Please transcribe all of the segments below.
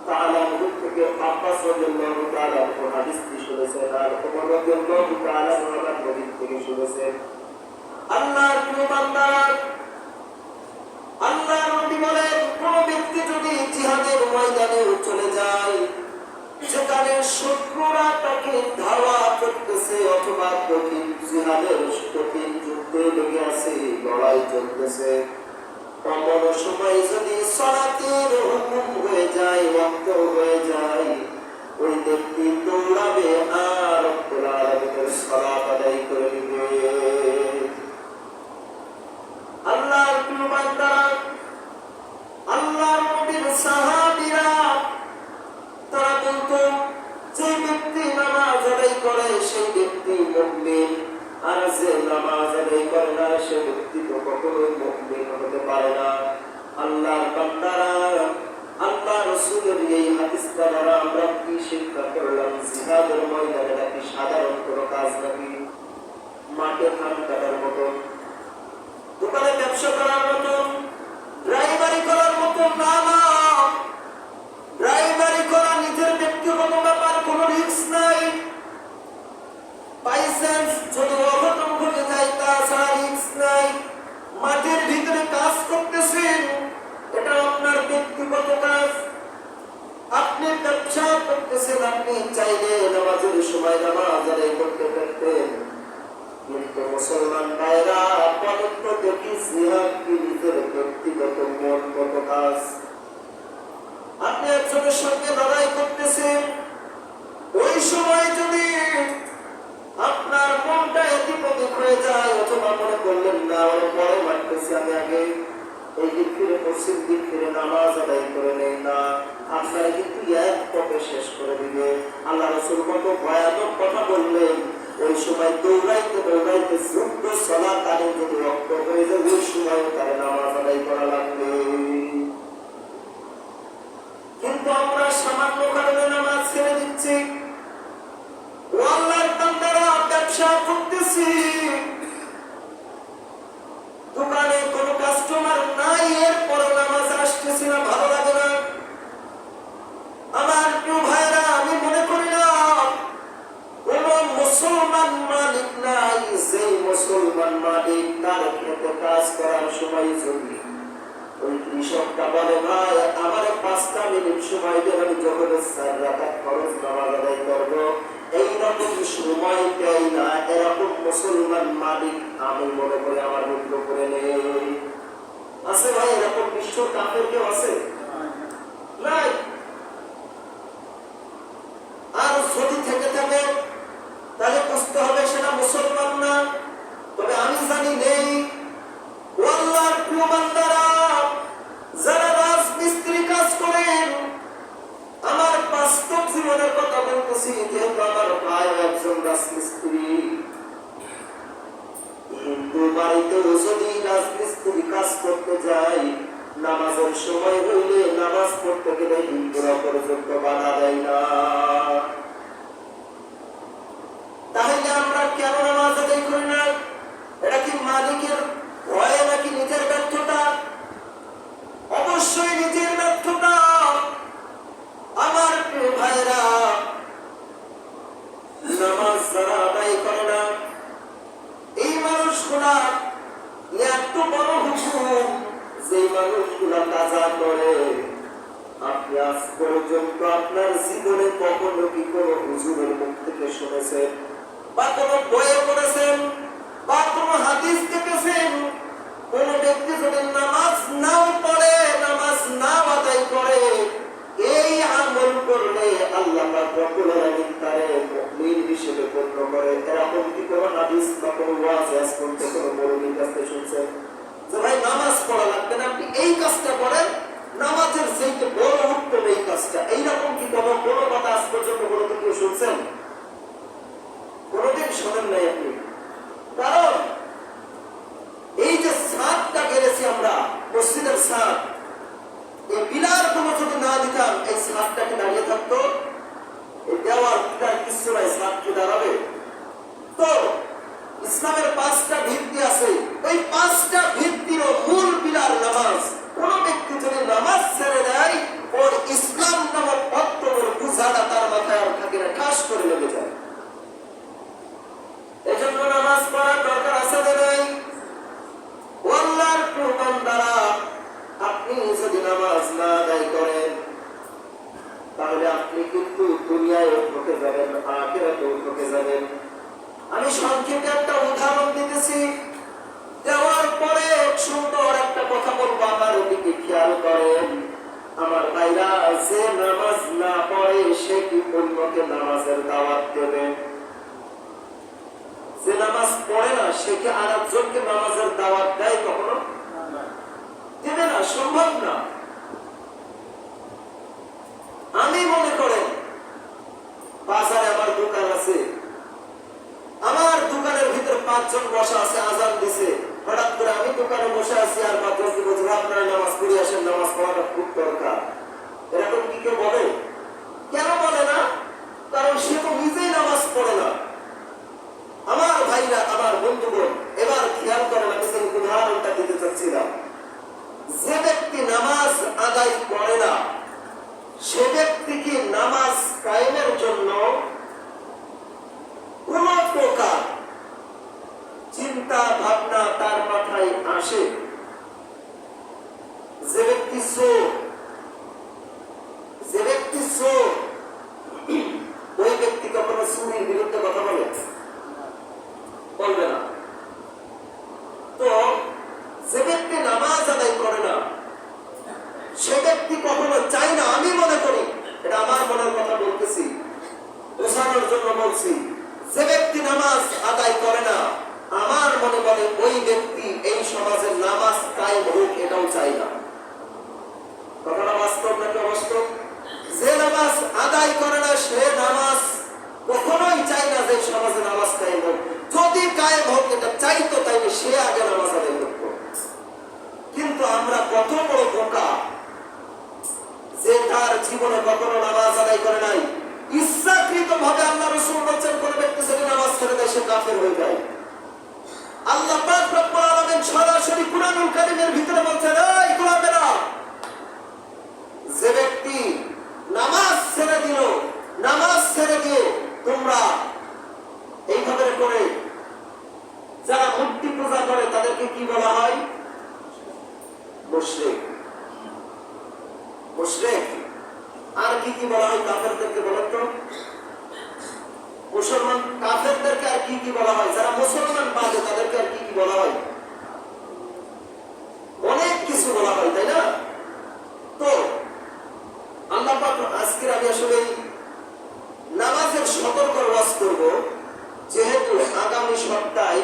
তাআলা থেকে আব্বাস রাদিয়াল্লাহু তাআলা হাদিসটি শুনেছেন, আর ওমর রাদিয়াল্লাহু তাআলা নবী থেকে শুনেছেন। আল্লাহর প্রিয় বান্দা, আল্লাহর নবী বলেন, কোন ব্যক্তি যদি জিহাদের ময়দানে চলে যায়, যেখানে শত্রুরা তাকে ধাওয়া করতেছে অথবা কঠিন জিহাদের কঠিন যুদ্ধে লেগে আছে, লড়াই চলতেছে, এমন সময় যদি সালাতের হুকুম হয়ে যায়, ওয়াক্ত হয়ে যায়, ওই ব্যক্তি দৌড়াবে আর রব্বুল আলামিনের সালাত আদায় করে দিবে। আল্লাহর প্রিয় বান্দা, আল্লাহর নবীর সাহাবীরা তারা বলতো, যে ব্যক্তি নামাজ আদায় করে সেই ব্যক্তি মুমিন, আর যে নামাজ আদায় করে না সে ব্যক্তি তো কখনোই মুমিন হতে পারে না। আল্লাহর বান্দারা, আল্লাহ রাসূলের এই হাদিসটা দ্বারা আমরা কি শিক্ষা করলাম? জিহাদের ময়দানে নাকি সাধারণ কোনো কাজ নাকি? মাঠে ধান কাটার মতো, দোকানে ব্যবসা করার মতো, ড্রাইভারি করার মতো না। ড্রাইভারি করা নিজের ব্যক্তিগত ব্যাপার, কোনো রিস্ক নাই। বাইচান্স যদি অঘটন ঘটে যায় তাছাড়া রিস্ক নাই। মাঠের ভিতরে কাজ করতেছেন, এটা আপনার ব্যক্তিগত কাজ। আপনি ব্যবসা করতেছেন, আপনি চাইলে নামাজের সময় নামাজ আদায় করতে পারতেন, কিন্তু মুসলমান ভাইরা পবিত্র দেখি জিহাদ কি নিজের ব্যক্তিগত মনগত কাজ। আপনি একজনের সঙ্গে লড়াই করতেছেন, ওই সময় যদি আপনার মনটা এদিক হয়ে যায়, অথবা মনে করলেন না ওরা পরে মারতেছি, আমি আগে এই দিক ফিরে পশ্চিম দিক ফিরে নামাজ আদায় করে নেই না, আপনারা কিন্তু এক পথে শেষ করে দিবে। আল্লাহ রাসূল কত ভয়ানক কথা বললেন, ওই সময় দৌড়াইতে দৌড়াইতে যুদ্ধ সালাত আদায় যদি রক্ত হয়ে যায়, ওই সময় তার নামাজ আদায় করা লাগবে। কিন্তু আমরা সামান্য কারণে নামাজ ছেড়ে দিচ্ছি। ও আল্লাহর বান্দারা, ব্যবসা করতেছি, দোকানে কোনো কাস্টমার নাই, এরপরে নামাজ আসতেছি না, ভালো লাগে না। আমার প্রিয় ভাইরা, আমি মনে করি না কোন মুসলমান মালিক নাই, যে মুসলমান মালিক তার ক্ষেত্রে কাজ করার সময় যদি ওই কৃষকটা বলে, ভাই আমার 5টা মিনিট সময় দেন, আমি যখন 4 রাকাত ফরজ নামাজ আদায় করবো, এইরকম সময় দেয় না, এরকম মুসলমান মালিক আমি মনে করি আমার মুক্ত করে নেই। আছে ভাই এরকম বিশ্ব কাফের কেউ আছে? নাই। আর যদি থেকে থাকে তাহলে বুঝতে হবে সেটা মুসলমান না। তবে আমি জানি নেই। আল্লাহর প্রিয় বান্দারা, যারা রাজমিস্ত্রি কাজ করেন, আমার বাস্তব জীবনের কথা বলতেছি, যেহেতু আমার ভাই একজন রাজমিস্ত্রি, কিন্তু বাড়িতেও যদি রাজমিস্ত্রি কাজ করতে যাই, নামাজের সময় হইলে নামাজ পড়তে গেলে হিন্দুরা পর্যন্ত বাধা দেয় না। তাহলে আমরা কেন নামাজ আদায় করি না? এটা কি মালিকের ভয় নাকি নিজের ব্যর্থতা? অবশ্যই নিজের ব্যর্থতা। আমার প্রিয় ভাইরা, নামাজ যারা আদায় করে না, এই মানুষগুলা এত বড় হুকুম, যে মানুষগুলা কাজা করে, আপনি আজ পর্যন্ত আপনার জীবনে কখনো কি কোনো হুজুরের মুখ থেকে শুনেছেন, বা কোনো বইয়ে পড়েছেন, বা কোনো হাদিস দেখেছেন, কোন ব্যক্তি যদি নামাজ নাও পড়ে, নামাজ নাও আদায় করে, এই আমল করলে আল্লাহ পাক রব্বুল আলামিন তারে মুমিন হিসেবে গণ্য করে, এরকম কি কোনো হাদিস বা কোনো ওয়াজ আজ পর্যন্ত কোনো মুমিনের কাছে শুনছেন যে ভাই নামাজ পড়া লাগবে না, আপনি এই কাজটা করেন, নামাজের চাইতে বড় উত্তম এই কাজটা? এইরকম কি কোনো কথা আজ পর্যন্ত কোনোদিন কেউ শুনছেন? কোনোদিন শোনেন নাই আপনি। কারণ এই যে ছাদটা গেড়েছি আমরা, মসজিদের ছাদ, এই পিলার গুলো যদি না দিতাম, এই ছাদটা কি দাঁড়িয়ে থাকতো? এই দেওয়ালটা কিছু নাই, ছাদ কি দাঁড়াবে? তো ইসলামের 5টা ভিত্তি আছে। তাহলে আপনি কিন্তু দুনিয়ায় ঠকে যাবেন, আখিরাতেও ঠকে যাবেন। আমি সংক্ষেপে একটা উদাহরণ দিতেছি, দেওয়ার পরে সুন্দর একটা কথা বলবো, আমার ওদিকে খেয়াল করেন। আমার ভাইরা, যে নামাজ না পড়ে সে কি অন্যকে নামাজের দাওয়াত দেবে? যে নামাজ পড়ে না সে কি আর একজনকে নামাজের দাওয়াত দেয়? কখনো দেবে না, সম্ভব না। আমি মনে করেন বাজারে আমার দোকান আছে, আমার দোকানের ভিতরে 5 জন বসা আছে, আজান দিছে, হঠাৎ করে আমি দোকানে বসে আছি আর 5 জনকে বলছি আপনারা নামাজ পড়ে আসেন, নামাজ পড়াটা খুব দরকার। এরকম কি কেউ বলে? কেন বলে না? কারণ সে তো নিজেই নামাজ পড়ে না। আমার ভাইরা, আমার বন্ধুগণ, এবার খেয়াল করেন, আমি সেই উদাহরণটা দিতে চাচ্ছিলাম। যে ব্যক্তি নামাজ আদায় করে না সে ব্যক্তি কি নামাজ কায়েমের জন্য কোন প্রকার চিন্তা ভাবনা তার মাথায় আসে? যে ব্যক্তি চোর, ওই ব্যক্তি কখনো চুরির বিরুদ্ধে কথা বলবে না। তো যে ব্যক্তি নামাজ আদায় করে না সে ব্যক্তি কখনো চায় না, আমি মনে করি, এটা আমার মনের কথা বলতেছি, বোঝানোর জন্য বলছি, যে ব্যক্তি নামাজ আদায় করে না আমার মনে বলে ওই ব্যক্তি এই সমাজের নামাজ কায়েম হোক এটাও চায় না। কথাটা বাস্তব নাকি অবাস্তব? যে নামাজ আদায় করে না সে নামাজ কখনোই চায় না যে সমাজে নামাজ কায়েম হোক। যদি কায়েম হোক এটা চাইতো তাইলে সে আগে নামাজ আদায় করত। কিন্তু আমরা কত বড় বোকা যে তার জীবনে কখনো নামাজ আদায় করে নাই। ইচ্ছাকৃত ভাবে আল্লাহ রাসূল বলেছেন কোন ব্যক্তি যদি নামাজ ছেড়ে দেয় সে কাফের হয়ে যায়। আল্লাহ পাক রব্বুল আলামিন সরাসরি কুরআনুল কারীমের ভিতরে বলছেন, এই গোলামেরা, যে ব্যক্তি নামাজ ছেড়ে দিল, নামাজ ছেড়ে দিয়ে তোমরা এইভাবে করে যারা মূর্তি পূজা করে তাদেরকে কি বলা হয়? মুশরিক। মুশরিক। আর কি কি বলা হয় কাফেরদেরকে? বলেন তো। মুসলমান কাফেরদেরকে আর কি কি বলা হয়? যারা মুসলমান বাদে তাদেরকে আর কি কি বলা হয়? অনেক কিছু বলা হয়, তাই না? তো আল্লাহ পাক আজকে আমি আসলে নামাজের সতর্ক ওয়াজ করব, যেহেতু আগামী সপ্তাহে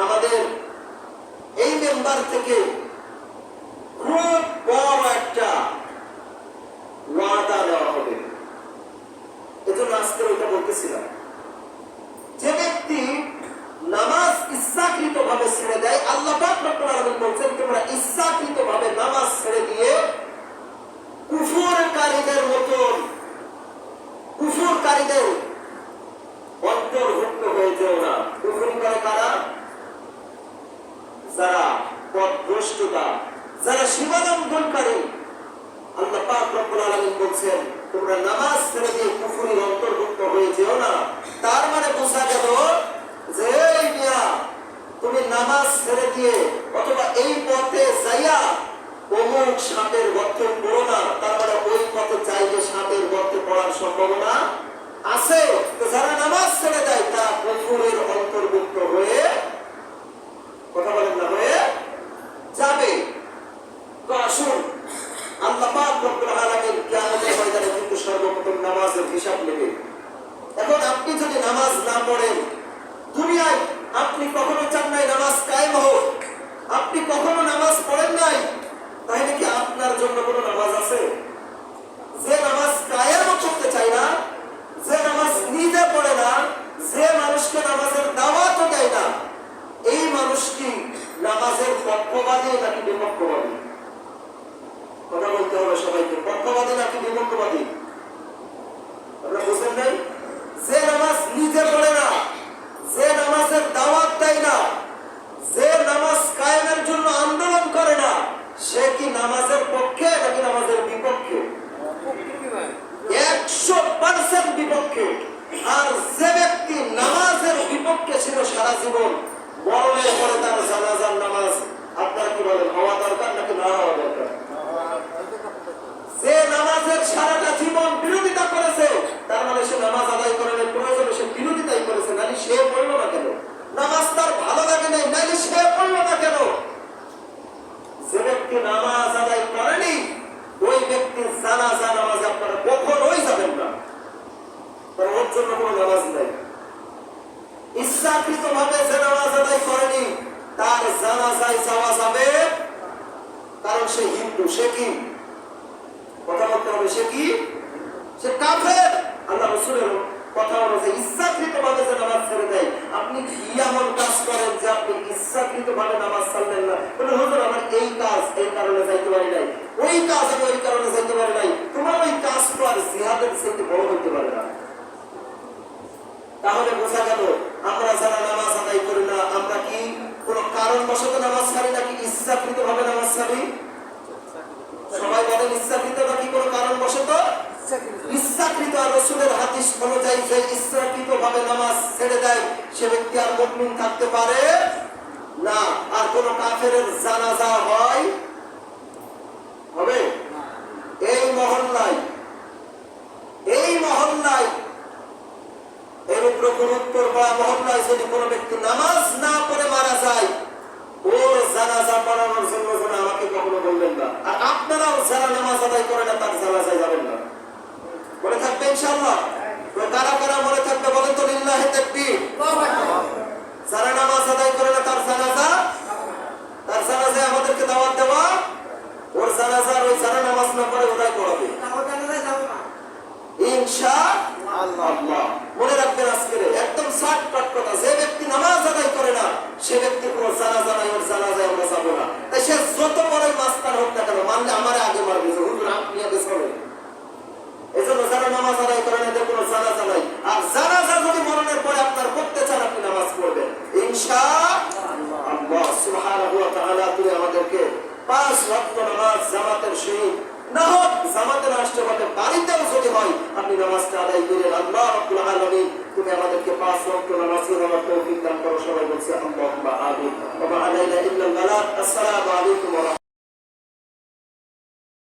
আমাদের এই মেম্বার থেকে খুব বড় একটা ওয়াদা দেওয়া হবে। এজন্য আজকে ওইটা বলতেছিলাম, যে ব্যক্তি নামাজ ইচ্ছাকৃত ভাবে ছেড়ে দেয়, আল্লাহ পাক রব্বুল আলামিন বলেন তোমরা ইচ্ছাকৃত ভাবে নামাজ ছেড়ে দিয়ে কুফরকারীদের মতন কুফরকারীদের অন্তর্ভুক্ত হয়ে যেও না। কুফর করে কারা? যারা পথভ্রষ্টতা, যারা সীমালঙ্ঘনকারী। আল্লাহ পাক রব্বুল আলামিন বলেন তোমরা নামাজ ছেড়ে দিয়ে কুফরির অন্তর্ভুক্ত হয়ে যেও না। তার মানে বোঝা গেল যে এই মিয়া তুমি নামাজ ছেড়ে দিয়ে অথবা এই পথে যাইয়া অমুক সাপের গর্তে পড়ো না। তার মানে ওই পথে চাইলে সাপের গর্তে পড়ার সম্ভাবনা আছে। তো যারা নামাজ ছেড়ে দেয় তারা কুফরের অন্তর্ভুক্ত হয়ে, কথা বলেন না, হয়ে যাবে। তো আসুন, আল্লাহ পাক রব্বুল আলামিন কিয়ামতের ময়দানে কিন্তু সর্বপ্রথম নামাজের হিসাব নেবে। এখন আপনি যদি নামাজ না পড়েন, দুনিয়ায় আপনি কখনো চান নাই নামাজ কায়েম হোক, আপনি কখনো নামাজ পড়েন নাই, তাহলে কি আপনার জন্য কোনো নামাজ আছে? যে নামাজ কায়েম করতে চায় না, যে নামাজ নিজে পড়ে না, যে মানুষকে নামাজের দাওয়াতও দেয় না, এই মানুষ কি নামাজের পক্ষবাদী নাকি বিপক্ষবাদী? কথা বলতে হবে সবাইকে, পক্ষবাদী নাকি বিপক্ষবাদী? আপনারা বুঝলেন নাই? যে নামাজ নিজে পড়ে না, যে নামাজের দাওয়াত দেয় না, যে নামাজ কায়েমের জন্য আন্দোলন করে না, সে কি নামাজের পক্ষে নাকি নামাজের বিপক্ষে? 100% বিপক্ষে। আর যে ব্যক্তি নামাজের বিপক্ষে ছিল সারা জীবন, মরণের পরে তার জানাজার নামাজ আপনার কি বলেন হওয়া দরকার নাকি না হওয়া দরকার? যে নামাজের সারাটা জীবন ইচ্ছাকৃতভাবে যে নামাজ আদায় করেনি তার জানাজায় যাওয়া যাবে, কারণ সে হিন্দু। সে কি কথা বলতে হবে? সে কি? সে কাফের। আল্লাহ রাসূলের কথা অনুযায়ী ইচ্ছাকৃতভাবে যে নামাজ ছেড়ে দেয়, আপনি কি এমন কাজ করেন যে আপনি ইচ্ছাকৃতভাবে নামাজ ছাড়লেন না? বলে হুজুর আমার এই কাজ এই কারণে যাইতে পারি নাই, ওই কাজ আমি ওই কারণে যাইতে পারি নাই। তোমার ওই কাজ তো আর জিহাদের চাইতে বড় হইতে পারে না। তাহলে বোঝা গেল আমরা যারা নামাজ আদায় করি না, আমরা কি কোন কারণবশত নামাজ ছাড়ি নাকি ইচ্ছাকৃতভাবে নামাজ ছাড়ি? সবাই বলেন ইচ্ছাকৃত নাকি কোনো কারণবশত? ইচ্ছাকৃত। আর রাসূলের হাদিস অনুযায়ী যে ইচ্ছাকৃতভাবে নামাজ ছেড়ে দেয় সে ব্যক্তি আর মুমিন থাকতে পারে না। আর কোন কাফেরের জানাজা হবে? এই মহল্লায় এর উপর কোন উত্তর বা মহল্লায় যদি কোনো ব্যক্তি নামাজ না পড়ে মারা যায়, ওর জানাজা পড়ানোর জন্য যেন আমাকে কখনো বলবেন না। আর আপনারাও যারা নামাজ আদায় করে না তার জানাজায় যাবেন না। মনে থাকবে ইনশাআল্লাহ? কারা কারা মনে থাকবে বলেন তো লিল্লাহি তাকবীর। যারা নামাজ আদায় করে না তার জানাজায় আমাদেরকে দাওয়াত দেওয়া, ওর জানাজার ওই যারা নামাজ না পড়ে ওরাই পড়াবে ইনশাআল্লাহ। মনে রাখবেন আজকের একদম শর্টকাট কথা, যে ব্যক্তি নামাজ আদায় করে না সে ব্যক্তির কোনো জানাজা নাই, ওর জানাজায় আমরা যাবো না। তাই সে যত বড়ই মাস্তান হোক না কেন, মানলে আমারে আগে মারবে, হুজুর আপনি আগে চলেন। এই জন্য যারা নামাজ আদায় করেন এদের কোনো জানাজা নাই। আর জানাজা যদি মরণের পরে আপনার করতে চান আপনি নামাজ পড়বেন ইনশাআল্লাহ। সুবহানাহু ওয়া তাআলা তুমি আমাদেরকে 5 ওয়াক্ত নামাজ জামাতের সহিত না হোক জামাতে না আসতে পারলে বাড়িতেও যদি হয় আপনি নামাজটা আদায় করেন। আল্লাহ রাব্বুল আলামিন তুমি আমাদেরকে 5 ওয়াক্ত নামাজ পড়ার তৌফিক দান করো। সবাই বলছি আল্লাহুম্মা আমিন। ওয়া মা আলাইনা ইল্লাল বালাগ। আসসালামু আলাইকুম ওয়া